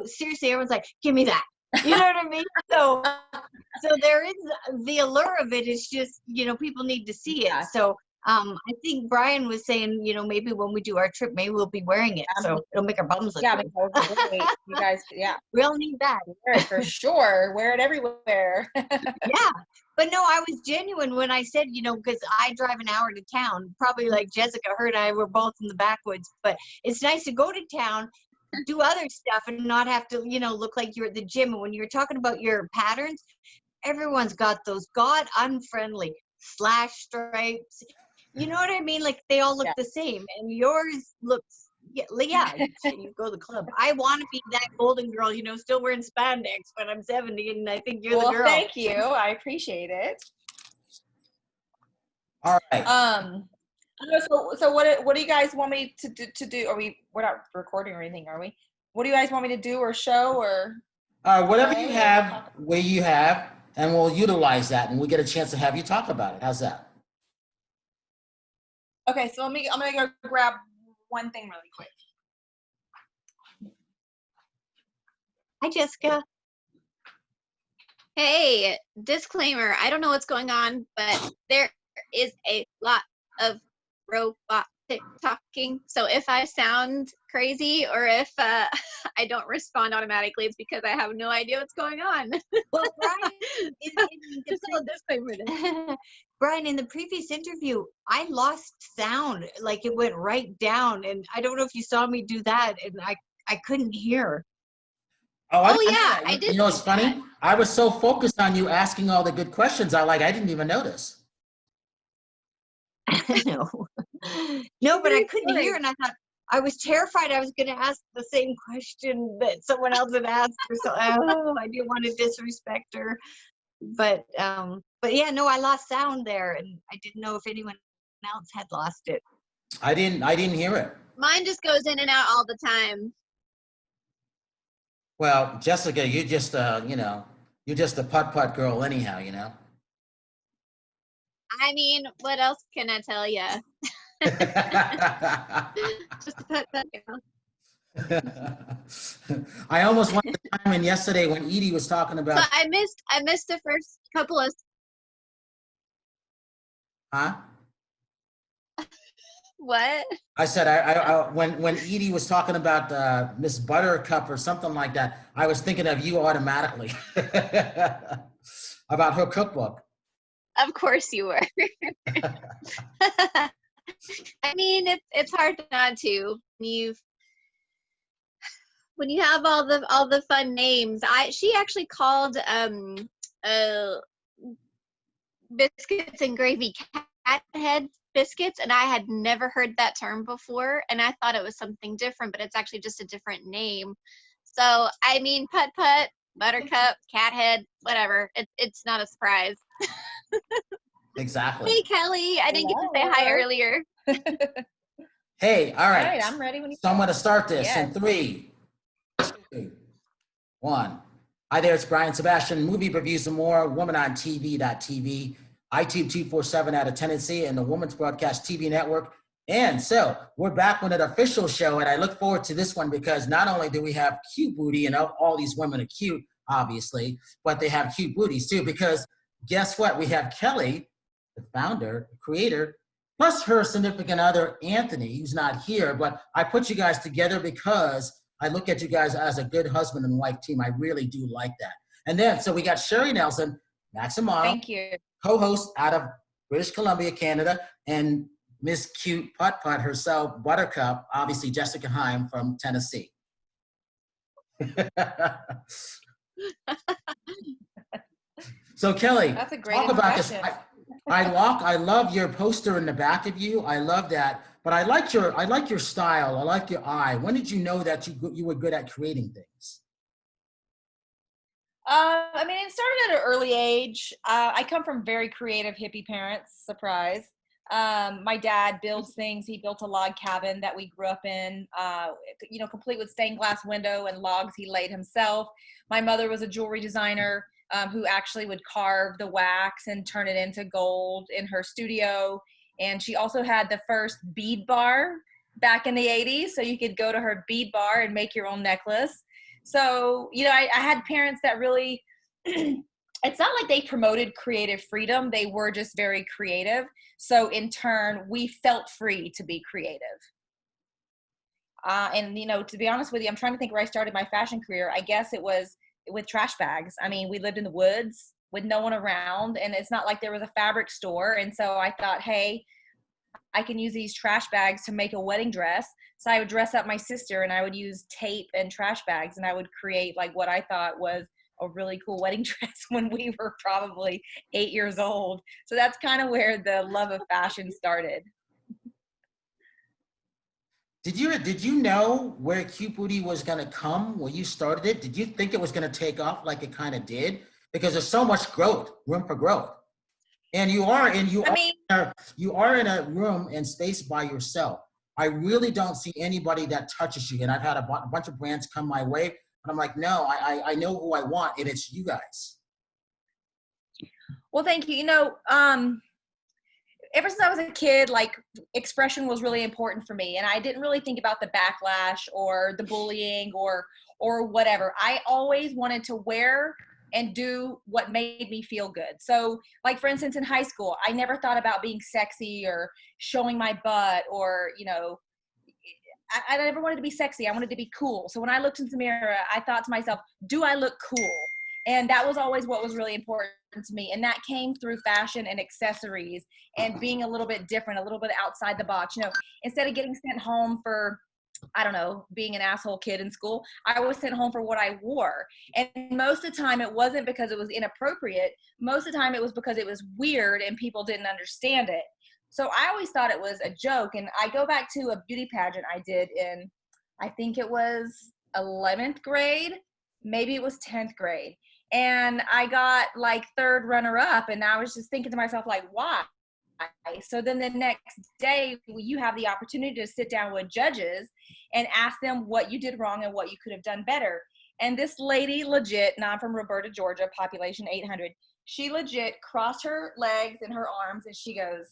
seriously, everyone's like, give me that. You know what I mean? So there is the allure of it. Is just, people need to see it. So I think Brian was saying, maybe when we do our trip, maybe we'll be wearing it, so it'll make our bums look good. You guys, we'll need that. Wear it for sure. Wear it everywhere. Yeah, but no, I was genuine when I said, because I drive an hour to town. Probably like Jessica, her and I were both in the backwoods, but it's nice to go to town, do other stuff, and not have to, look like you're at the gym. And when you're talking about your patterns, everyone's got those God unfriendly slash stripes. You know what I mean? Like they all look the same, and yours looks, you go to the club. I want to be that golden girl, still wearing spandex when I'm 70, and I think you're the girl. Thank you. I appreciate it. All right. So what do you guys want me to do? We're not recording or anything, are we? What do you guys want me to do or show or? Whatever you have, where you have, and we'll utilize that, and we'll get a chance to have you talk about it. How's that? Okay, so I'm gonna go grab one thing really quick. Hi, Jessica. Hey, disclaimer, I don't know what's going on, but there is a lot of robot talking. So if I sound crazy or if I don't respond automatically, it's because I have no idea what's going on. Well, Brian, in the previous interview, I lost sound. Like it went right down. And I don't know if you saw me do that, and I couldn't hear. I did. You know what's funny? I was so focused on you asking all the good questions, I didn't even notice. No, but I couldn't hear, and I thought I was terrified I was going to ask the same question that someone else had asked her. So I didn't want to disrespect her, but yeah, no, I lost sound there, and I didn't know if anyone else had lost it. I didn't hear it. Mine just goes in and out all the time. Well, Jessica, you're just you're just a putt-putt girl anyhow, I mean, what else can I tell you? Just a putt-putt girl. I almost went to time in yesterday when Edie was talking about. So I missed the first couple of. Huh? What? I said when Edie was talking about Miss Buttercup or something like that, I was thinking of you automatically about her cookbook. Of course you were. I mean, it's hard not to. When you have all the fun names. She actually called biscuits and gravy cat head biscuits, and I had never heard that term before, and I thought it was something different, but it's actually just a different name. So I mean, putt putt, buttercup, cat head, whatever. It's not a surprise. Exactly. Hey Kelly, I didn't get to say hi earlier. Hey, all right. All right, I'm ready when you. So I'm going to start this in 3, 2, 1. Hi there, it's Brian Sebastian, Movie Reviews and More, WomanOnTV.tv, iTube 247 out of Tennessee, and the Women's Broadcast TV Network. And so we're back with an official show, and I look forward to this one because not only do we have cute booty, and all these women are cute, obviously, but they have cute booties too, because guess what? We have Kelly, the founder, the creator, plus her significant other, Anthony, who's not here, but I put you guys together because I look at you guys as a good husband and wife team. I really do like that. And then, so we got Sherry Nelson, Maximano, Thank you, co-host out of British Columbia, Canada, and Miss Cute Putt Putt herself, Buttercup, obviously Jessica Heim from Tennessee. So Kelly, that's a great talk about this. introduction. I love your poster in the back of you. I love that. But I like your style. I like your eye. When did you know that you were good at creating things? I mean, it started at an early age. I come from very creative hippie parents. Surprise. My dad builds things. He built a log cabin that we grew up in, complete with stained glass window and logs he laid himself. My mother was a jewelry designer who actually would carve the wax and turn it into gold in her studio. And she also had the first bead bar back in the 80s. So you could go to her bead bar and make your own necklace. So, you know, I had parents that really, it's not like they promoted creative freedom. They were just very creative. So in turn, we felt free to be creative. And, you know, to be honest with you, I'm trying to think where I started my fashion career. I guess it was with trash bags. I mean, we lived in the woods with no one around, and it's not like there was a fabric store. And so I thought, hey, I can use these trash bags to make a wedding dress. So I would dress up my sister, and I would use tape and trash bags, and I would create like what I thought was a really cool wedding dress when we were probably 8 years old. So that's kind of where the love of fashion started. Did you know where Cutebooty was going to come when you started it? Did you think it was going to take off like it kind of did? Because there's so much room for growth. And you are in a room and space by yourself. I really don't see anybody that touches you. And I've had a bunch of brands come my way, and I'm like, no, I know who I want, and it's you guys. Well, thank you. You know, ever since I was a kid, like, expression was really important for me. And I didn't really think about the backlash or the bullying or whatever. I always wanted to wear and do what made me feel good. So, like, for instance, in high school, I never thought about being sexy or showing my butt or, you know, I never wanted to be sexy. I wanted to be cool. So when I looked into the mirror, I thought to myself, do I look cool? And that was always what was really important to me. And that came through fashion and accessories and being a little bit different, a little bit outside the box. You know, instead of getting sent home for, I don't know, being an asshole kid in school, I was sent home for what I wore. And most of the time it wasn't because it was inappropriate. Most of the time it was because it was weird and people didn't understand it. So I always thought it was a joke. And I go back to a beauty pageant I did in, I think it was 11th grade, maybe it was 10th grade. And I got like third runner up, and I was just thinking to myself, like, why? So then the next day you have the opportunity to sit down with judges and ask them what you did wrong and what you could have done better. And this lady legit, now I'm from Roberta, Georgia, population 800, she legit crossed her legs and her arms and she goes,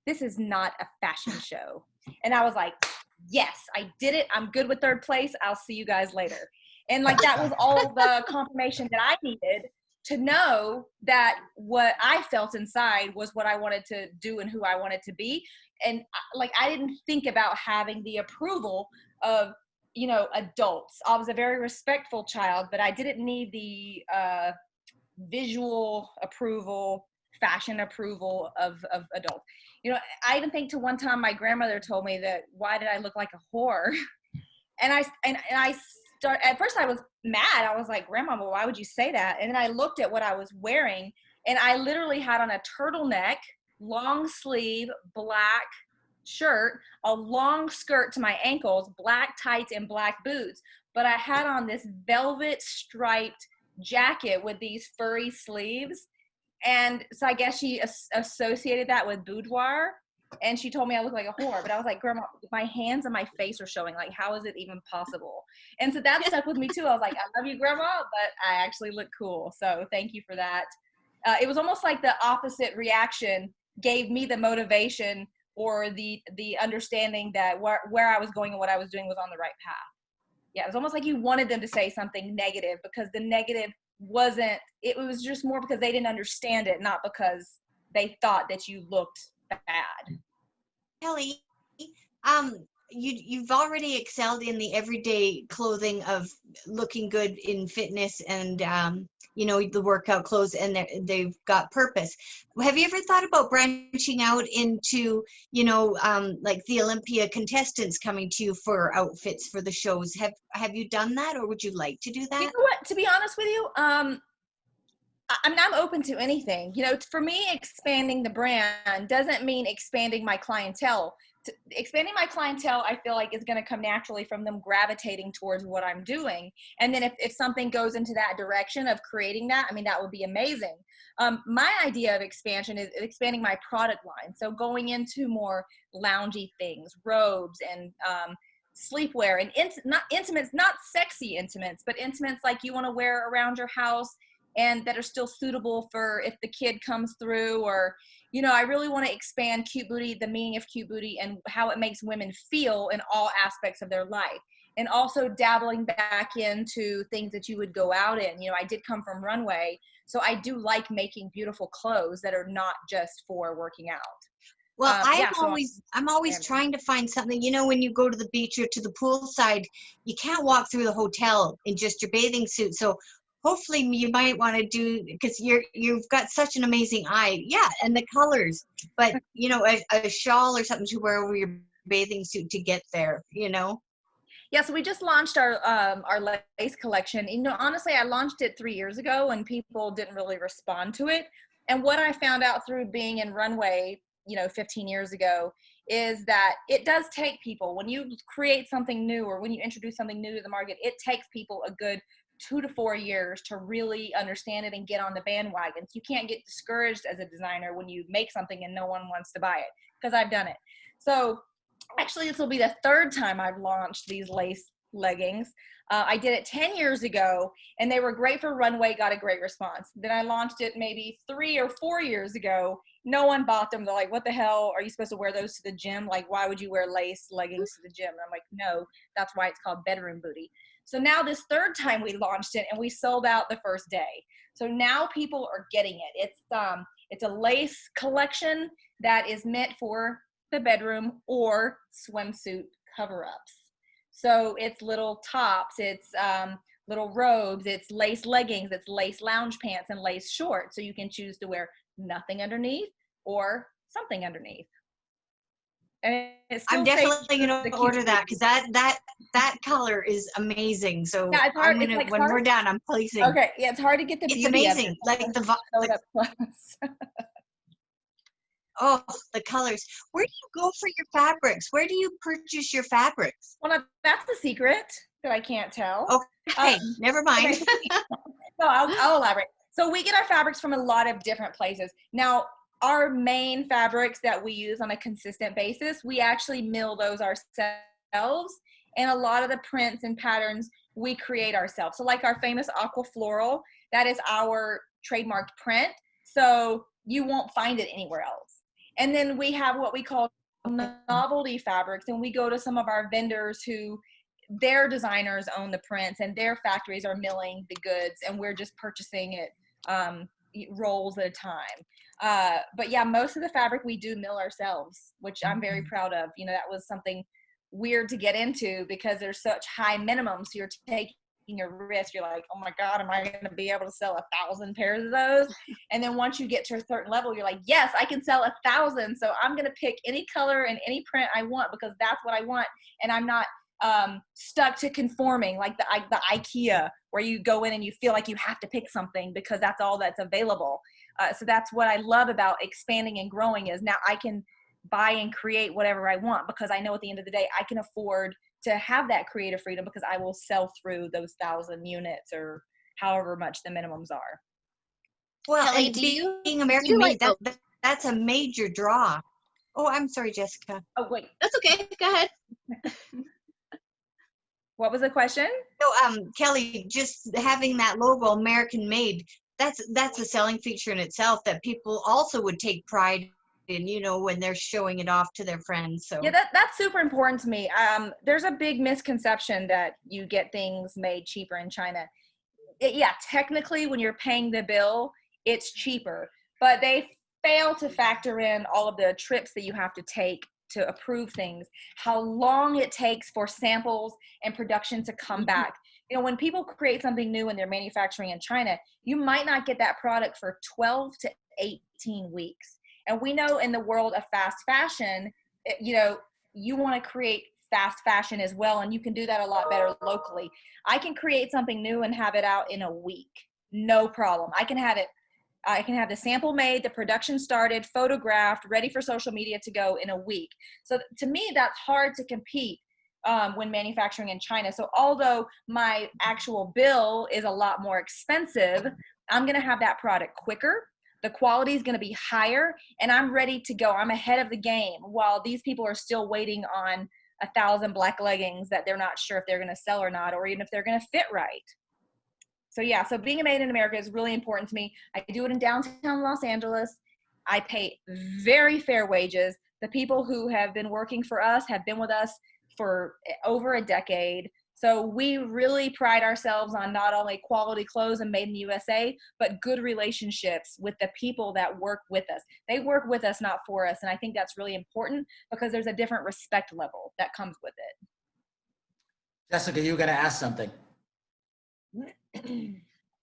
"This is not a fashion show." And I was like, yes, I did it. I'm good with third place. I'll see you guys later. And like, that was all the confirmation that I needed to know that what I felt inside was what I wanted to do and who I wanted to be. And like, I didn't think about having the approval of, you know, adults. I was a very respectful child, but I didn't need the visual approval, fashion approval of adults. You know, I even think to one time my grandmother told me that, why did I look like a whore? And I started, at first I was mad. I was like, Grandma, why would you say that? And then I looked at what I was wearing, and I literally had on a turtleneck, long sleeve, black shirt, a long skirt to my ankles, black tights and black boots. But I had on this velvet striped jacket with these furry sleeves. And so I guess she associated that with boudoir. And she told me I look like a whore. But I was like, Grandma, my hands and my face are showing. Like, how is it even possible? And so that stuck with me too. I was like, I love you, Grandma, but I actually look cool. So thank you for that. It was almost like the opposite reaction gave me the motivation or the understanding that where I was going and what I was doing was on the right path. Yeah, it was almost like you wanted them to say something negative, because the negative wasn't, it was just more because they didn't understand it, not because they thought that you looked bad. Kelly, you've already excelled in the everyday clothing of looking good in fitness and you know, the workout clothes, and they've got purpose. Have you ever thought about branching out into, you know, like the Olympia contestants coming to you for outfits for the shows? Have you done that, or would you like to do that? You know what? To be honest with you, I mean, I'm open to anything. You know, for me, expanding the brand doesn't mean expanding my clientele. Expanding my clientele, I feel like, is going to come naturally from them gravitating towards what I'm doing. And then if something goes into that direction of creating that, I mean, that would be amazing. My idea of expansion is expanding my product line. So going into more loungy things, robes and sleepwear, and not intimates, not sexy intimates, but intimates like you want to wear around your house and that are still suitable for if the kid comes through. Or, you know, I really want to expand Cutebooty, the meaning of Cutebooty, and how it makes women feel in all aspects of their life. and also dabbling back into things that you would go out in. You know, I did come from runway, so I do like making beautiful clothes that are not just for working out. Well, Yeah, I'm always trying to find something, you know, when you go to the beach or to the poolside, you can't walk through the hotel in just your bathing suit. So hopefully you might want to do, because you've got such an amazing eye. Yeah, and the colors, but you know, a shawl or something to wear over your bathing suit to get there, you know. Yeah, so we just launched our lace collection. You know, honestly, I launched it 3 years ago and people didn't really respond to it. And what I found out through being in runway, you know, 15 years ago, is that it does take people, when you create something new or when you introduce something new to the market, it takes people a good 2 to 4 years to really understand it and get on the bandwagon. So you can't get discouraged as a designer when you make something and no one wants to buy it, because I've done it. So actually, this will be the third time I've launched these lace leggings. I did it 10 years ago, and they were great for runway, got a great response. Then I launched it maybe 3 or 4 years ago. No one bought them. They're like, what the hell? Are you supposed to wear those to the gym? Like, why would you wear lace leggings to the gym? And I'm like, no, that's why it's called bedroom booty. So now this third time we launched it, and we sold out the first day. So now people are getting it. It's a lace collection that is meant for the bedroom or swimsuit cover-ups. So it's little tops, it's little robes, it's lace leggings, it's lace lounge pants, and lace shorts. So you can choose to wear nothing underneath or something underneath. And it's still I'm definitely going to order that, because that color is amazing. So yeah, it's hard. I'm gonna, when we're done, I'm placing. Okay, yeah, it's hard to get the It's beauty amazing. of it. Like oh, the colors. Where do you go for your fabrics? Where do you purchase your fabrics? Well, that's the secret that I can't tell. Okay, never mind. Okay. No, I'll elaborate. So we get our fabrics from a lot of different places. Now, our main fabrics that we use on a consistent basis, we actually mill those ourselves. And a lot of the prints and patterns we create ourselves. So like our famous aqua floral, that is our trademarked print. So you won't find it anywhere else. And then we have what we call novelty fabrics, and we go to some of our vendors who their designers own the prints and their factories are milling the goods, and we're just purchasing it rolls at a time. But yeah, most of the fabric we do mill ourselves, which I'm very proud of. You know, that was something weird to get into because there's such high minimums. So you're taking a risk. You're like, oh my God, am I going to be able to sell 1,000 pairs of those? And then once you get to a certain level, you're like, yes, I can sell 1,000. So I'm going to pick any color and any print I want because that's what I want. And I'm not stuck to conforming like the IKEA where you go in and you feel like you have to pick something because that's all that's available. So that's what I love about expanding and growing is now I can buy and create whatever I want because I know at the end of the day I can afford to have that creative freedom because I will sell through those 1,000 units or however much the minimums are. Well, Kelly, and do you being American like made, that's a major draw. Oh, I'm sorry, Jessica. Oh, wait. That's okay. Go ahead. What was the question? So, Kelly, just having that logo, American made, that's a selling feature in itself that people also would take pride in, you know, when they're showing it off to their friends. So yeah, that's super important to me. There's a big misconception that you get things made cheaper in China. Yeah, technically when you're paying the bill, it's cheaper, but they fail to factor in all of the trips that you have to take to approve things, how long it takes for samples and production to come back. You know, when people create something new and they're manufacturing in China, you might not get that product for 12 to 18 weeks. And we know in the world of fast fashion, you know, you want to create fast fashion as well, and you can do that a lot better locally. I can create something new and have it out in a week, no problem. I can have the sample made, the production started, photographed, ready for social media to go in a week. So to me, that's hard to compete when manufacturing in China. So although my actual bill is a lot more expensive, I'm going to have that product quicker. The quality is going to be higher, and I'm ready to go. I'm ahead of the game while these people are still waiting on 1,000 black leggings that they're not sure if they're going to sell or not, or even if they're going to fit right. So yeah, so being made in America is really important to me. I do it in downtown Los Angeles. I pay very fair wages. The people who have been working for us have been with us for over a decade. So we really pride ourselves on not only quality clothes and made in the USA, but good relationships with the people that work with us. They work with us, not for us. And I think that's really important because there's a different respect level that comes with it. Jessica, you were going to ask something.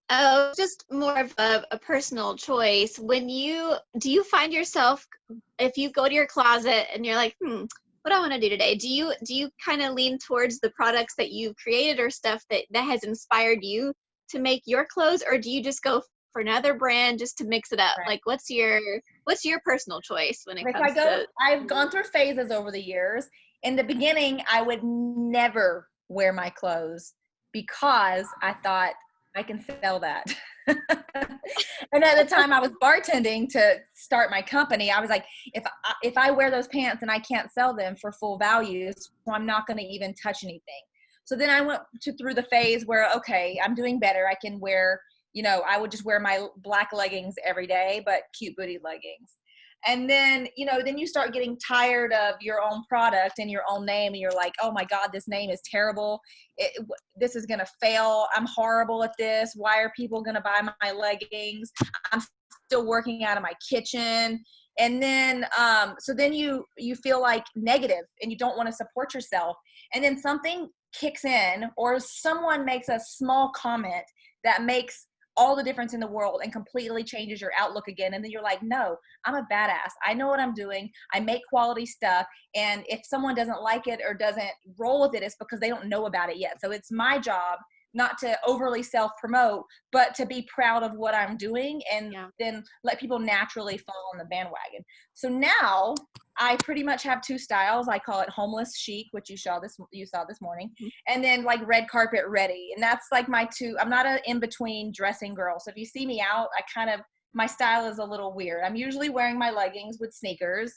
Oh, just more of a personal choice. Do you find yourself, if you go to your closet and you're like, what do I want to do today? Do you kind of lean towards the products that you've created or stuff that has inspired you to make your clothes, or do you just go for another brand just to mix it up? Right. Like, what's your personal choice when it comes to? I've gone through phases over the years. In the beginning, I would never wear my clothes because I thought I can sell that. And at the time I was bartending to start my company, I was like, if I wear those pants and I can't sell them for full value, so I'm not going to even touch anything. So then I went through the phase where, okay, I'm doing better. I can wear, I would just wear my black leggings every day, but Cutebooty leggings. And then, then you start getting tired of your own product and your own name. And you're like, oh my God, this name is terrible. This is going to fail. I'm horrible at this. Why are people going to buy my leggings? I'm still working out of my kitchen. And then, so then you feel like negative and you don't want to support yourself. And then something kicks in, or someone makes a small comment that makes all the difference in the world and completely changes your outlook again. And then you're like, no, I'm a badass. I know what I'm doing. I make quality stuff. And if someone doesn't like it or doesn't roll with it, it's because they don't know about it yet. So it's my job not to overly self-promote, but to be proud of what I'm doing and then let people naturally fall on the bandwagon. So now I pretty much have two styles. I call it homeless chic, which you saw this morning, and then like red carpet ready. And that's like my two. I'm not an in-between dressing girl. So if you see me out, my style is a little weird. I'm usually wearing my leggings with sneakers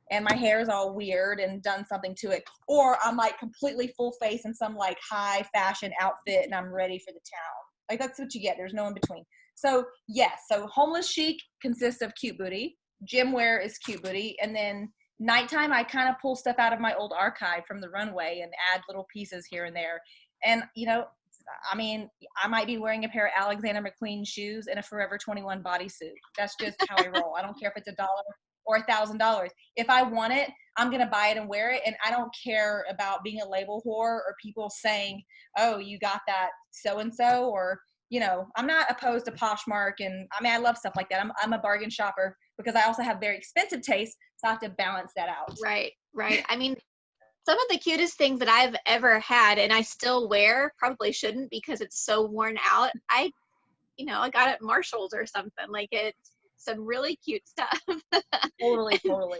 and my hair is all weird and done something to it. Or I'm like completely full face in some like high fashion outfit and I'm ready for the town. Like that's what you get. There's no in between. So yes, so homeless chic consists of Cutebooty. Gym wear is Cutebooty. And then nighttime, I kind of pull stuff out of my old archive from the runway and add little pieces here and there. And, I might be wearing a pair of Alexander McQueen shoes and a Forever 21 bodysuit. That's just how I roll. I don't care if it's $1 or $1,000. If I want it, I'm going to buy it and wear it. And I don't care about being a label whore or people saying, oh, you got that so-and-so, or, I'm not opposed to Poshmark. And I love stuff like that. I'm a bargain shopper because I also have very expensive tastes. So I have to balance that out. Right. Some of the cutest things that I've ever had and I still wear, probably shouldn't because it's so worn out. I got it at Marshall's or something. Like it's some really cute stuff. Totally.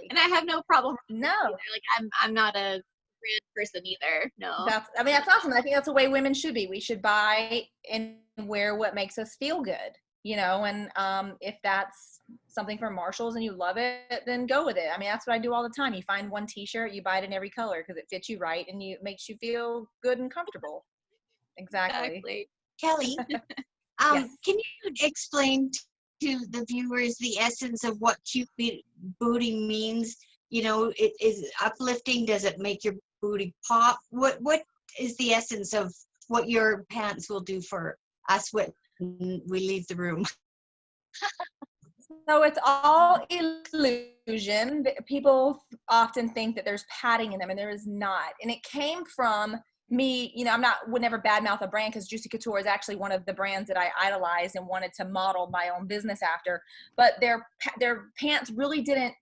And I have no problem. No. Like I'm not a brand person either. No. That's awesome. I think that's the way women should be. We should buy and wear what makes us feel good, and if that's something from Marshall's and you love it, then go with it. That's what I do all the time. You find one t-shirt, you buy it in every color because it fits you right and it makes you feel good and comfortable. Exactly. Kelly, Yes. Can you explain to the viewers the essence of what Cutebooty means? It is uplifting. Does it make your booty pop? What is the essence of what your pants will do for us when we leave the room? So it's all illusion. People often think that there's padding in them, and there is not. And it came from me, would never badmouth a brand because Juicy Couture is actually one of the brands that I idolized and wanted to model my own business after. But their pants really didn't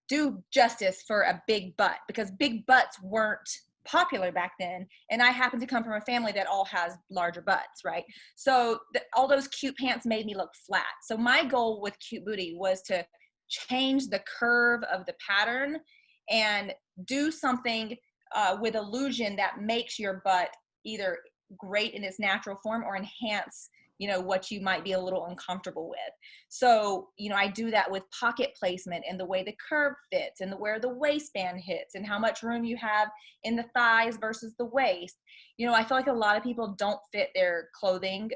do justice for a big butt because big butts weren't popular back then. And I happen to come from a family that all has larger butts, right? So all those cute pants made me look flat. So my goal with Cutebooty was to change the curve of the pattern and do something with illusion that makes your butt either great in its natural form or enhance what you might be a little uncomfortable with. So, I do that with pocket placement and the way the curve fits and where the waistband hits and how much room you have in the thighs versus the waist. I feel like a lot of people don't fit their clothing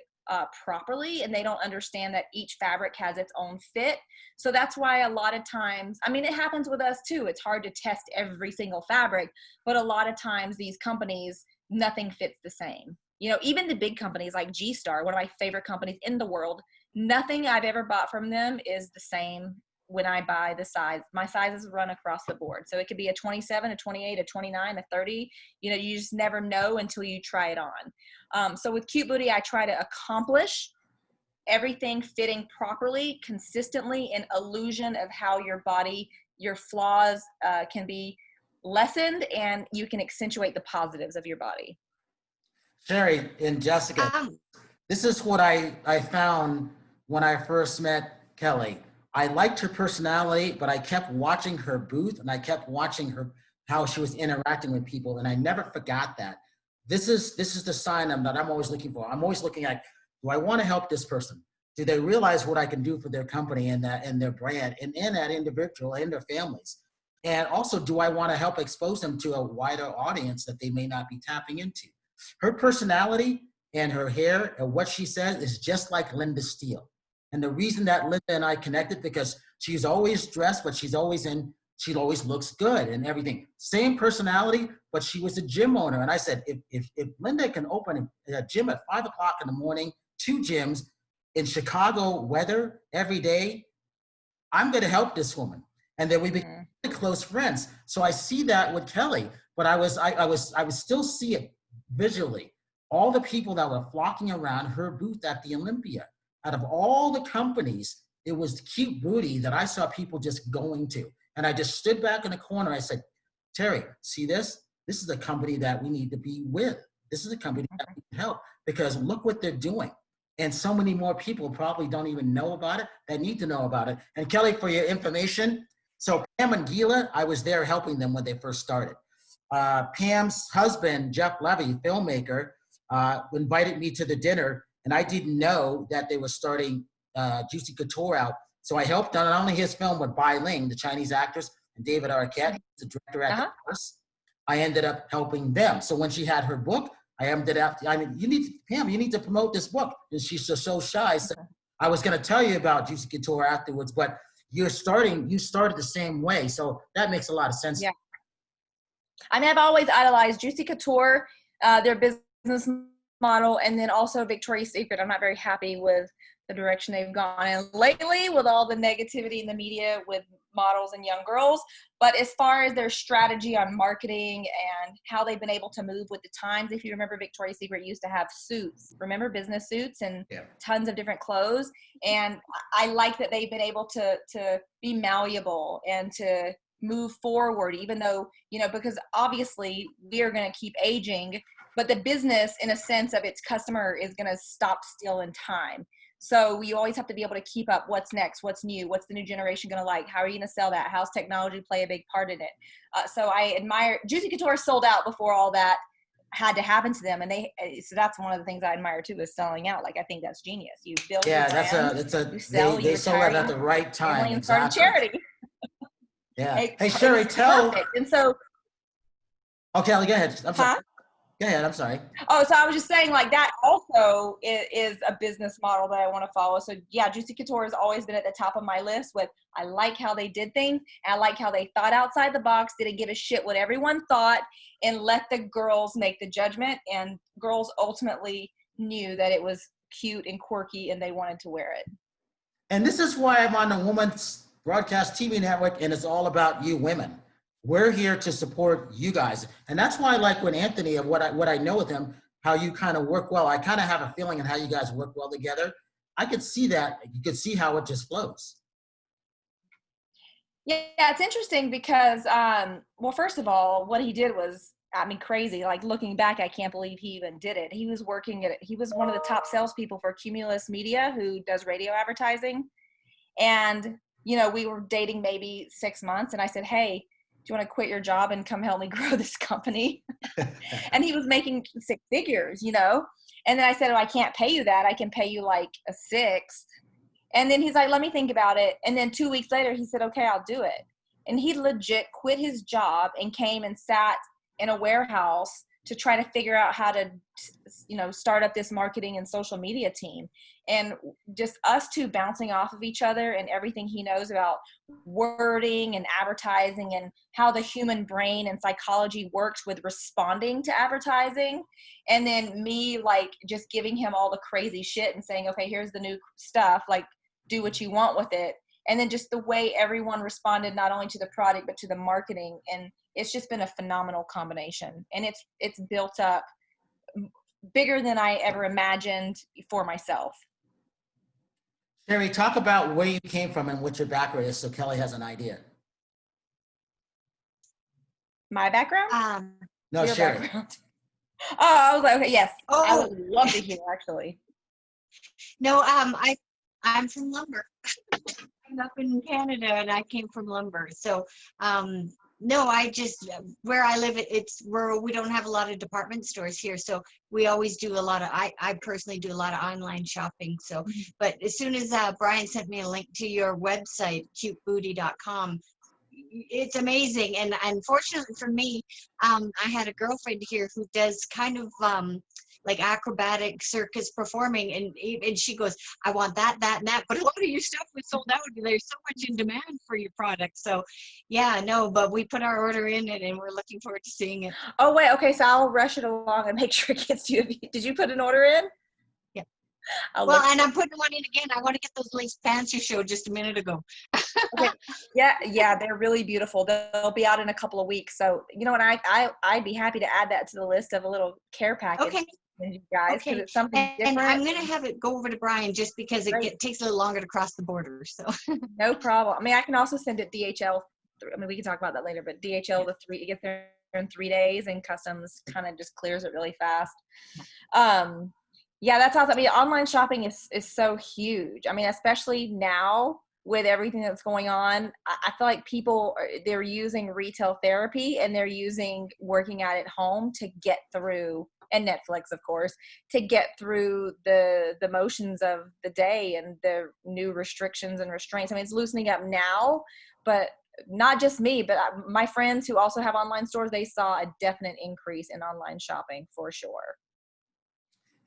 properly and they don't understand that each fabric has its own fit. So that's why a lot of times, it happens with us too. It's hard to test every single fabric, but a lot of times these companies nothing fits the same. You know, even the big companies like G-Star, one of my favorite companies in the world, nothing I've ever bought from them is the same when I buy the size. My sizes run across the board. So it could be a 27, a 28, a 29, a 30. You know, you just never know until you try it on. So with Cutebooty, I try to accomplish everything fitting properly, consistently, an illusion of how your body, your flaws can be lessened, and you can accentuate the positives of your body. Sherry and Jessica, this is what I found when I first met Kelly. I liked her personality, but I kept watching her booth and I kept watching her, how she was interacting with people, and I never forgot that. This is the sign that I'm always looking for. I'm always looking at, do I want to help this person? Do they realize what I can do for their company and their brand and that individual and their families? And also, do I want to help expose them to a wider audience that they may not be tapping into? Her personality and her hair and what she says is just like Linda Steele. And the reason that Linda and I connected, because she's always dressed, but she always looks good and everything. Same personality, but she was a gym owner. And I said, if Linda can open a gym at 5 o'clock in the morning, 2 gyms in Chicago weather every day, I'm going to help this woman. And then we became close friends. So I see that with Kelly, but I would still see it visually. All the people that were flocking around her booth at the Olympia, out of all the companies, it was Cutebooty that I saw people just going to. And I just stood back in the corner. I said, Terry, see this? This is the company that we need to be with. This is a company that we can help, because look what they're doing. And so many more people probably don't even know about it, that need to know about it. And Kelly, for your information, so Pam and Gila, I was there helping them when they first started. Pam's husband, Jeff Levy, filmmaker, invited me to the dinner, and I didn't know that they were starting Juicy Couture out. So I helped on not only his film, but Bai Ling, the Chinese actress, and David Arquette, the director at the house. I ended up helping them. So when she had her book, Pam, you need to promote this book. And she's just so shy. So I was going to tell you about Juicy Couture afterwards, but you started the same way. So that makes a lot of sense. Yeah. I mean, I've always idolized Juicy Couture, their business model, and then also Victoria's Secret. I'm not very happy with the direction they've gone in lately with all the negativity in the media with models and young girls. But as far as their strategy on marketing and how they've been able to move with the times, if you remember, Victoria's Secret used to have suits, remember, business suits and tons of different clothes. And I like that they've been able to be malleable and to move forward, even though, you know, because obviously we are going to keep aging, but the business, in a sense of its customer, is going to stop still in time. So you always have to be able to keep up what's next, what's new, what's the new generation going to like, how are you going to sell that, how's technology play a big part in it. So I admire, Juicy Couture sold out before all that had to happen to them, and so that's one of the things I admire too, is selling out. Like, I think that's genius. You build your brand, they sold out at the right time. And start a charity. Yeah. Hey, Sherry, tell. Perfect. And so. Okay, go ahead. I'm sorry. Go ahead. I'm sorry. Oh, so I was just saying, like, that also is a business model that I want to follow. So yeah, Juicy Couture has always been at the top of my list with, I like how they did things, and I like how they thought outside the box, didn't give a shit what everyone thought, and let the girls make the judgment. And girls ultimately knew that it was cute and quirky and they wanted to wear it. And this is why I'm on the Women's Broadcast TV Network, and it's all about you women. We're here to support you guys. And that's why I like with Anthony, of what I know with him, how you kind of work well. I kind of have a feeling in how you guys work well together. I could see that. You could see how it just flows. Yeah, it's interesting because, well, first of all, what he did was, I mean, crazy. Like, looking back, I can't believe he even did it. He was he was one of the top salespeople for Cumulus Media, who does radio advertising. And, you know, we were dating maybe 6 months, and I said, hey, do you want to quit your job and come help me grow this company? And he was making 6 figures, you know? And then I said, oh, I can't pay you that. I can pay you like a 6th. And then he's like, let me think about it. And then 2 weeks later, he said, okay, I'll do it. And he legit quit his job and came and sat in a warehouse to try to figure out how to, start up this marketing and social media team. And just us two bouncing off of each other and everything he knows about wording and advertising and how the human brain and psychology works with responding to advertising. And then me like just giving him all the crazy shit and saying, okay, here's the new stuff, like do what you want with it. And then just the way everyone responded, not only to the product, but to the marketing. And it's just been a phenomenal combination. And it's built up bigger than I ever imagined for myself. Sherry, talk about where you came from and what your background is so Kelly has an idea. My background? No, Your Sherry. background. Oh, I was like, okay, yes. Oh. I would love to hear, actually. No, I'm from lumber. I'm up in Canada and I came from lumber. So, no, I just, where I live, it's rural. We don't have a lot of department stores here. So we always do a lot of, I personally do a lot of online shopping. So, but as soon as Brian sent me a link to your website, cutebooty.com, it's amazing. And unfortunately for me, I had a girlfriend here who does kind of, like acrobatic circus performing, and she goes, I want that, and that, but a lot of your stuff was sold out. There's so much in demand for your product. So yeah, no, but we put our order in it and we're looking forward to seeing it. Oh, wait, okay, so I'll rush it along and make sure it gets to you. Did you put an order in? Yeah. Well, and I'm putting one in again. I want to get those lace pants you showed just a minute ago. Okay. Yeah, they're really beautiful. They'll be out in a couple of weeks. So, you know what, I'd be happy to add that to the list of a little care package. Okay. You guys, because it's something different. And I'm going to have it go over to Brian just because it takes a little longer to cross the border. So no problem. I mean, I can also send it DHL. I mean, we can talk about that later, but DHL, it gets there in 3 days, and customs kind of just clears it really fast. Yeah, that's awesome. I mean, online shopping is so huge. I mean, especially now with everything that's going on, I feel like people, they're using retail therapy and they're using working out at home to get through, and Netflix, of course, to get through the motions of the day and the new restrictions and restraints. I mean, it's loosening up now, but not just me, but my friends who also have online stores, they saw a definite increase in online shopping for sure.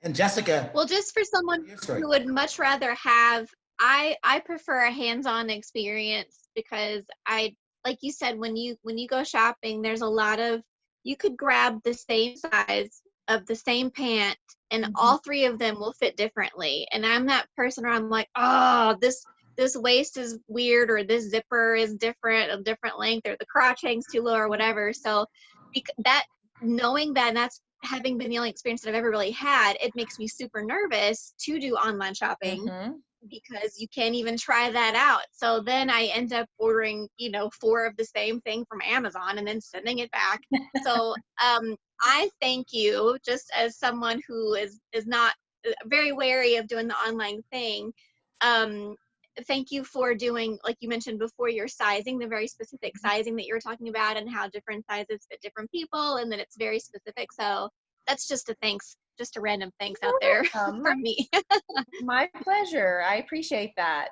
And Jessica. Well, just for someone who would much rather have, I prefer a hands-on experience, because like you said, when you go shopping, there's a lot of, you could grab the same size of the same pant and all 3 of them will fit differently. And I'm that person where I'm like, oh, this waist is weird, or this zipper is different, a different length, or the crotch hangs too low, or whatever. So that, knowing that, and that's having been the only experience that I've ever really had, it makes me super nervous to do online shopping. Because you can't even try that out. So then I end up ordering, 4 of the same thing from Amazon and then sending it back. So I thank you, just as someone who is not very wary of doing the online thing. Thank you for doing, like you mentioned before, your sizing, the very specific sizing that you were talking about, and how different sizes fit different people, and that it's very specific. So that's just a thanks. Just a random thanks out there from me. My pleasure. I appreciate that.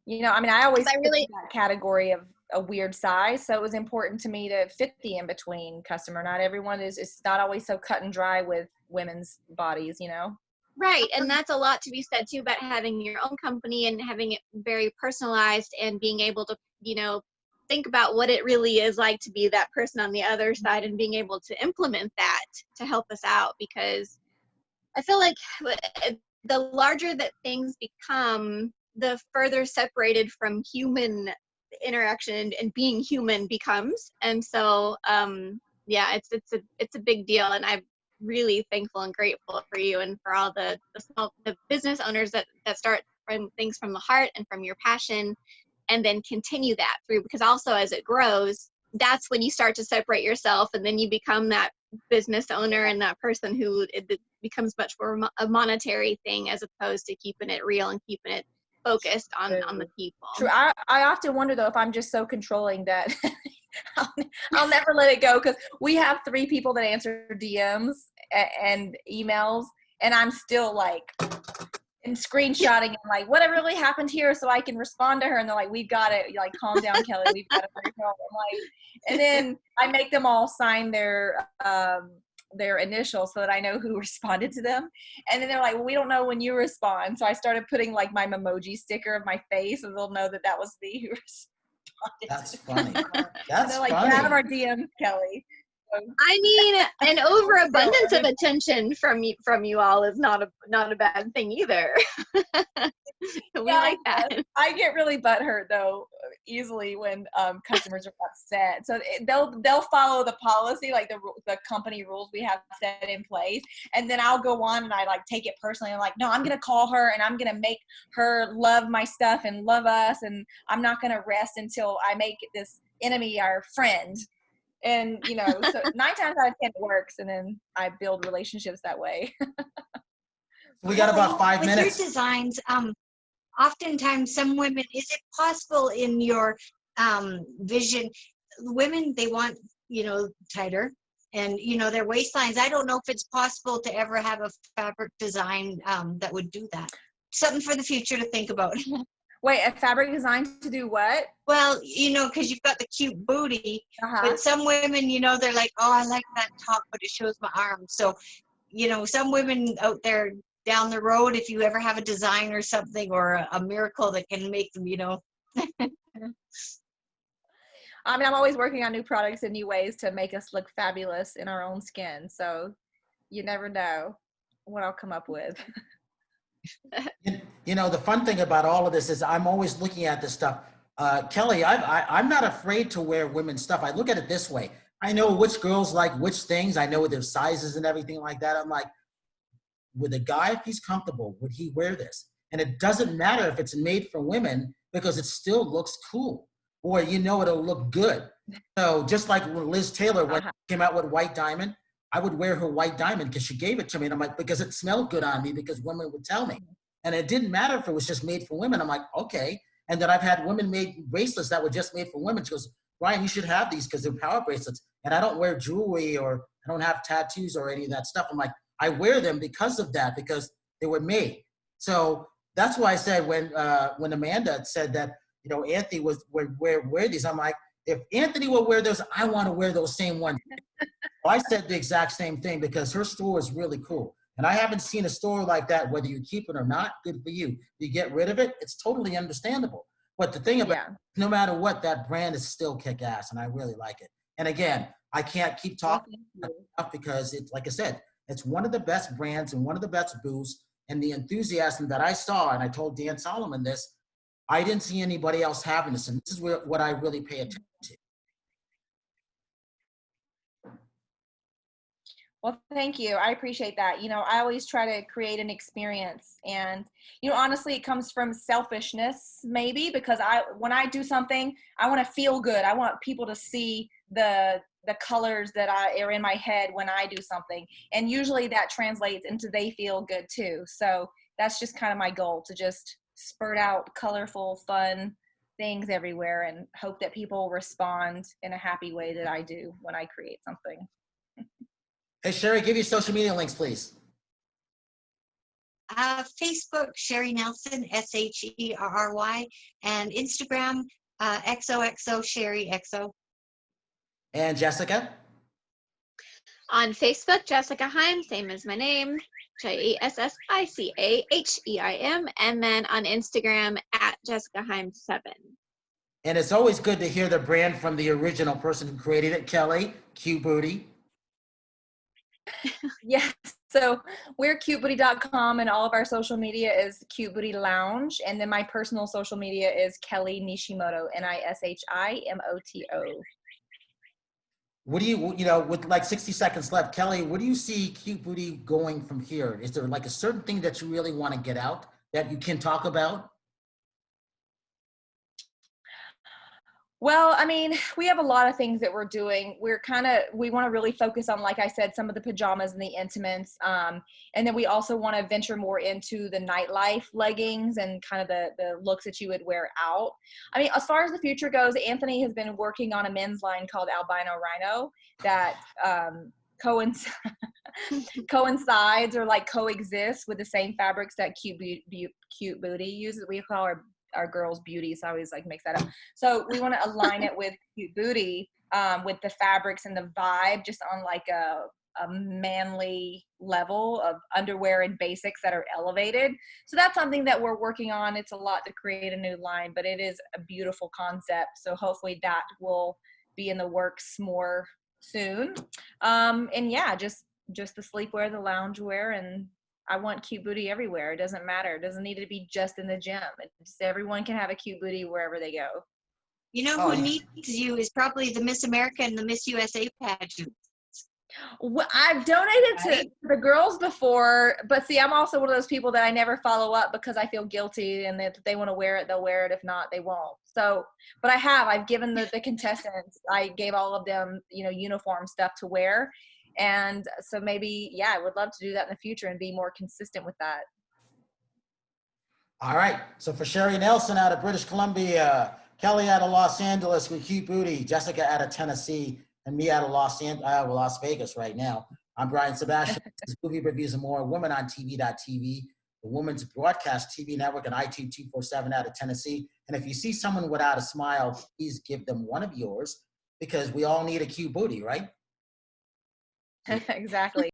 I mean, I always fit in that category of a weird size, so it was important to me to fit the in-between customer. Not everyone is not always so cut and dry with women's bodies, Right, and that's a lot to be said too about having your own company and having it very personalized, and being able to, think about what it really is like to be that person on the other side, and being able to implement that to help us out. Because I feel like the larger that things become, the further separated from human interaction and being human becomes. And so, yeah, it's a big deal, and I'm really thankful and grateful for you and for all the business owners that start from things from the heart and from your passion, and then continue that through, because also as it grows, that's when you start to separate yourself, and then you become that business owner and that person who it becomes much more a monetary thing, as opposed to keeping it real and keeping it focused on the people. True. I often wonder though if I'm just so controlling that I'll never let it go, because we have 3 people that answer DMs and emails, and I'm still like, and screenshotting and like, what really happened here, so I can respond to her, and they're like, we've got it, like, calm down, Kelly, we've got it. I'm like, and then I make them all sign their their initials so that I know who responded to them. And then they're like, well, we don't know when you respond. So I started putting like my Memoji sticker of my face, and they'll know that that was me who responded. That's funny. And That's they're like, get out of funny. our DMs, Kelly. So, I mean, an overabundance of attention from you all is not a bad thing either. We like that. I get really butthurt though easily when customers are upset. So they'll follow the policy, like the company rules we have set in place, and then I'll go on and I like take it personally. I'm like, no, I'm gonna call her and I'm gonna make her love my stuff and love us, and I'm not gonna rest until I make this enemy our friend. And so 9 times out of 10 it works, and then I build relationships that way. We got about 5 with minutes. your designs, oftentimes some women, is it possible in your vision, women, they want, tighter and, their waistlines. I don't know if it's possible to ever have a fabric design that would do that. Something for the future to think about. Wait, a fabric design to do what? Well, because you've got the cute booty, but some women, they're like, oh, I like that top, but it shows my arms. So, some women out there down the road, if you ever have a design or something or a miracle that can make them, I mean, I'm always working on new products and new ways to make us look fabulous in our own skin. So you never know what I'll come up with. The fun thing about all of this is I'm always looking at this stuff. Kelly, I'm not afraid to wear women's stuff. I look at it this way. I know which girls like which things. I know their sizes and everything like that. I'm like, with a guy, if he's comfortable, would he wear this? And it doesn't matter if it's made for women because it still looks cool, or it'll look good. So just like when Liz Taylor when came out with White Diamond, I would wear her White Diamond because she gave it to me, and I'm like, because it smelled good on me, because women would tell me. And it didn't matter if it was just made for women. I'm like, okay. And then I've had women made bracelets that were just made for women. She goes, Ryan, you should have these because they're power bracelets. And I don't wear jewelry or I don't have tattoos or any of that stuff. I'm like, I wear them because of that, because they were made. So that's why I said when Amanda said that, Anthony would wear these, I'm like, if Anthony will wear those, I want to wear those same ones. So I said the exact same thing because her store is really cool. And I haven't seen a store like that, whether you keep it or not, good for you. You get rid of it, it's totally understandable. But the thing about no matter what, that brand is still kick-ass, and I really like it. And again, I can't keep talking enough because it's, like I said, it's one of the best brands and one of the best booths, and the enthusiasm that I saw, and I told Dan Solomon this, I didn't see anybody else having this, and this is what I really pay attention to. Well, thank you. I appreciate that. I always try to create an experience, and, honestly, it comes from selfishness maybe, because when I do something, I want to feel good. I want people to see the colors that are in my head when I do something. And usually that translates into they feel good too. So that's just kind of my goal, to just spurt out colorful, fun things everywhere and hope that people respond in a happy way that I do when I create something. Hey, Sherry, give your social media links, please. Facebook, Sherry Nelson, SHERRY, and Instagram, XOXO Sherry XO. And Jessica? On Facebook, Jessica Heim, same as my name, JESSICAHEIM, and then on Instagram at Jessica Heim 7. And it's always good to hear the brand from the original person who created it, Kelly, Cutebooty. Yes, so we're cutebooty.com, and all of our social media is Cutebooty Lounge, and then my personal social media is Kelly Nishimoto, NISHIMOTO. What do you, with like 60 seconds left, Kelly, what do you see Cutebooty going from here? Is there like a certain thing that you really want to get out that you can talk about? Well, I mean, we have a lot of things that we're doing. We want to really focus on, like I said, some of the pajamas and the intimates. And then we also want to venture more into the nightlife leggings and kind of the looks that you would wear out. I mean, as far as the future goes, Anthony has been working on a men's line called Albino Rhino that coincides or like coexists with the same fabrics that Cutebooty uses. We call our girls beauty, so I always like mix that up. So we want to align it with Cutebooty, with the fabrics and the vibe, just on like a a manly level of underwear and basics that are elevated. So that's something that we're working on. It's a lot to create a new line, but it is a beautiful concept. So hopefully that will be in the works more soon. And yeah, just the sleepwear, the loungewear, and I want cute booty everywhere. It doesn't matter. It doesn't need to be just in the gym. It's, everyone can have a cute booty wherever they go. You know Oh, who yeah. needs you is probably the Miss America and the Miss USA pageant. Well, I've donated to Right. the girls before, but see, I'm also one of those people that I never follow up because I feel guilty, and if they want to wear it, they'll wear it. If not, they won't. So, but I've given the contestants, I gave all of them, uniform stuff to wear. And so maybe, yeah, I would love to do that in the future and be more consistent with that. All right. So for Sherry Nelson out of British Columbia, Kelly out of Los Angeles with Cute Booty, Jessica out of Tennessee, and me out of Las Vegas right now. I'm Brian Sebastian. This is Movie Reviews and More, Women on TV.tv, the Women's Broadcast TV Network, and iTunes 247 out of Tennessee. And if you see someone without a smile, please give them one of yours, because we all need a cute booty, right? Exactly.